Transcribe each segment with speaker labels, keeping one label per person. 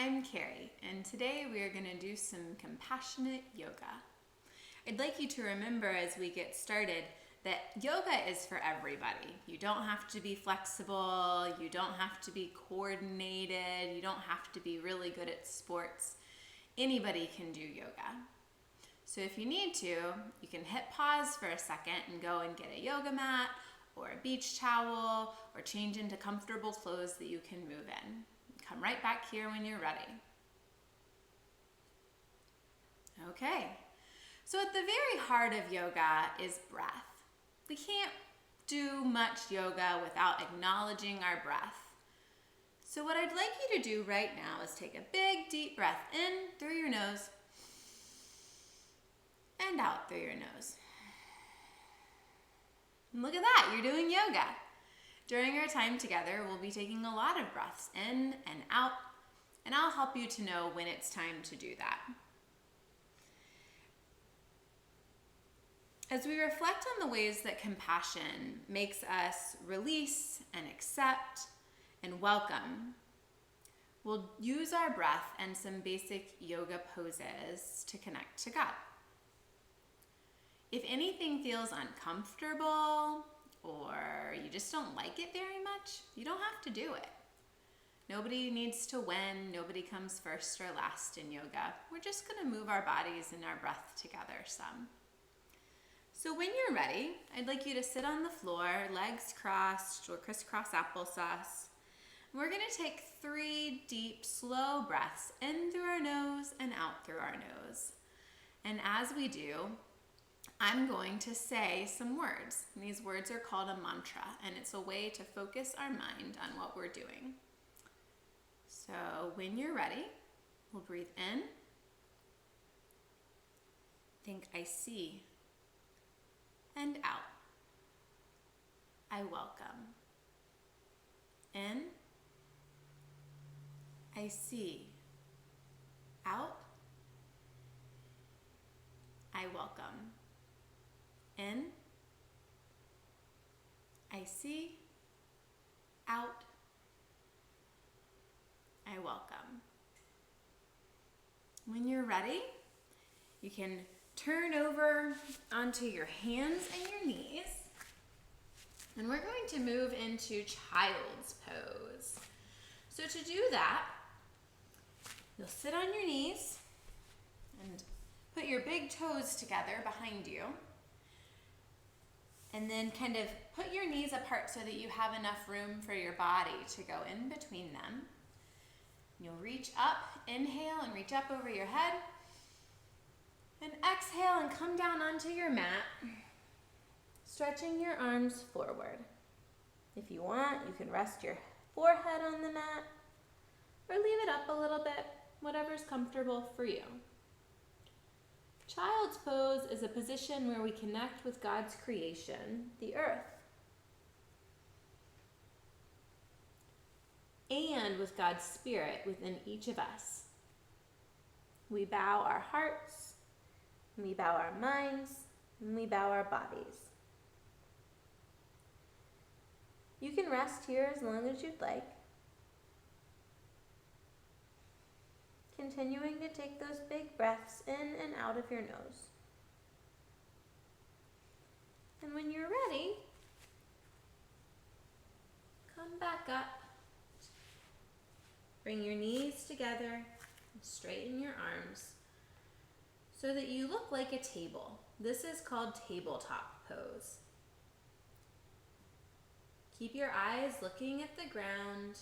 Speaker 1: I'm Carrie, and today we are going to do some compassionate yoga. I'd like you to remember as we get started that yoga is for everybody. You don't have to be flexible, you don't have to be coordinated, you don't have to be really good at sports. Anybody can do yoga. So if you need to, you can hit pause for a second and go and get a yoga mat or a beach towel or change into comfortable clothes that you can move in. Come right back here when you're ready. Okay, so at the very heart of yoga is breath. We can't do much yoga without acknowledging our breath. So what I'd like you to do right now is take a big deep breath in through your nose and out through your nose. And look at that, you're doing yoga. During our time together, we'll be taking a lot of breaths in and out, and I'll help you to know when it's time to do that. As we reflect on the ways that compassion makes us release and accept and welcome, we'll use our breath and some basic yoga poses to connect to God. If anything feels uncomfortable or you just don't like it very much, you don't have to do it. Nobody needs to win. Nobody comes first or last in yoga. We're just going to move our bodies and our breath together some. So when you're ready, I'd like you to sit on the floor, legs crossed or crisscross applesauce. We're going to take 3 deep, slow breaths in through our nose and out through our nose. And as we do, I'm going to say some words. And these words are called a mantra, and it's a way to focus our mind on what we're doing. So when you're ready, we'll breathe in. Think I see. And out. I welcome. In. I see. Out. I welcome. In. I see. Out. I welcome. When you're ready, you can turn over onto your hands and your knees. And we're going to move into child's pose. So to do that, you'll sit on your knees and put your big toes together behind you. And then kind of put your knees apart so that you have enough room for your body to go in between them. You'll reach up, inhale and reach up over your head. And exhale and come down onto your mat, stretching your arms forward. If you want, you can rest your forehead on the mat or leave it up a little bit, whatever's comfortable for you. Child's pose is a position where we connect with God's creation, the earth, and with God's spirit within each of us. We bow our hearts, we bow our minds, and we bow our bodies. You can rest here as long as you'd like, continuing to take those big breaths in and out of your nose. And when you're ready, come back up. Bring your knees together and straighten your arms so that you look like a table. This is called tabletop pose. Keep your eyes looking at the ground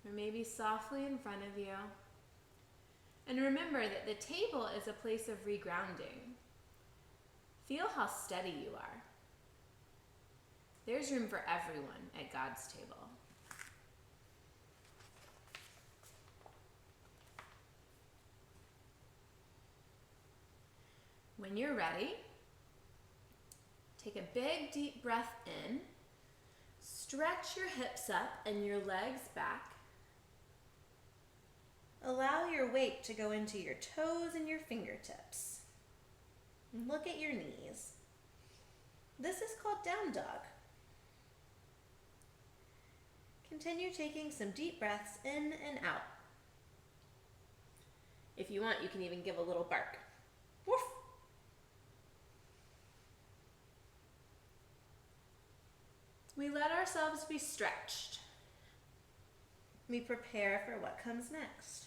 Speaker 1: or maybe softly in front of you. And remember that the table is a place of regrounding. Feel how steady you are. There's room for everyone at God's table. When you're ready, take a big deep breath in, stretch your hips up and your legs back. Allow your weight to go into your toes and your fingertips. And look at your knees. This is called down dog. Continue taking some deep breaths in and out. If you want, you can even give a little bark. Woof. We let ourselves be stretched. We prepare for what comes next.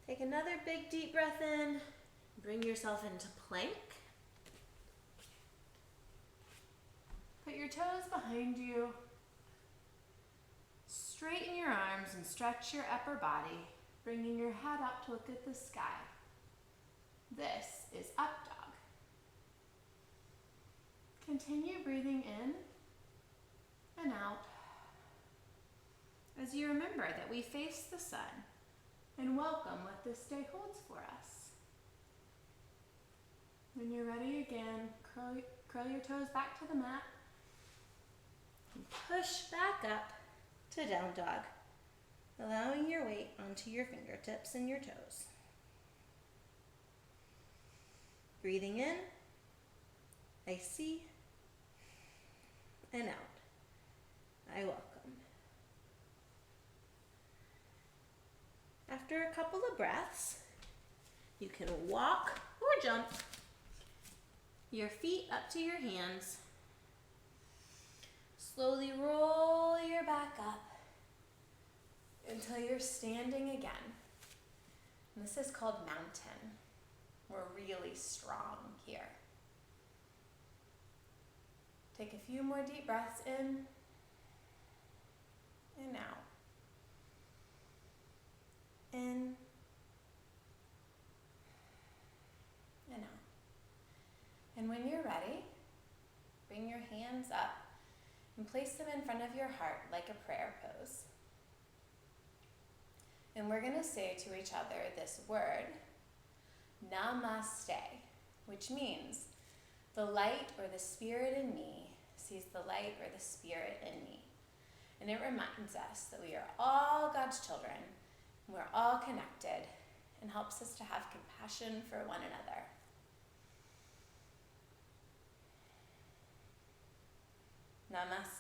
Speaker 1: Take another big deep breath in. Bring yourself into plank. Put your toes behind you. Straighten your arms and stretch your upper body, bringing your head up to look at the sky. This is up dog. Continue breathing in and out as you remember that we face the sun and welcome what this day holds for us. When you're ready again, curl your toes back to the mat and push back up to down dog, allowing your weight onto your fingertips and your toes. Breathing in, I see, and out, I welcome. After a couple of breaths, you can walk or jump your feet up to your hands. Slowly roll your back up until you're standing again. And this is called mountain. We're really strong here. Take a few more deep breaths in and out. In and out. And when you're ready, bring your hands up and place them in front of your heart like a prayer pose. And we're going to say to each other this word, Namaste, which means the light or the spirit in me sees the light or the spirit in me. And it reminds us that we are all God's children, and we're all connected, and helps us to have compassion for one another. Namaste.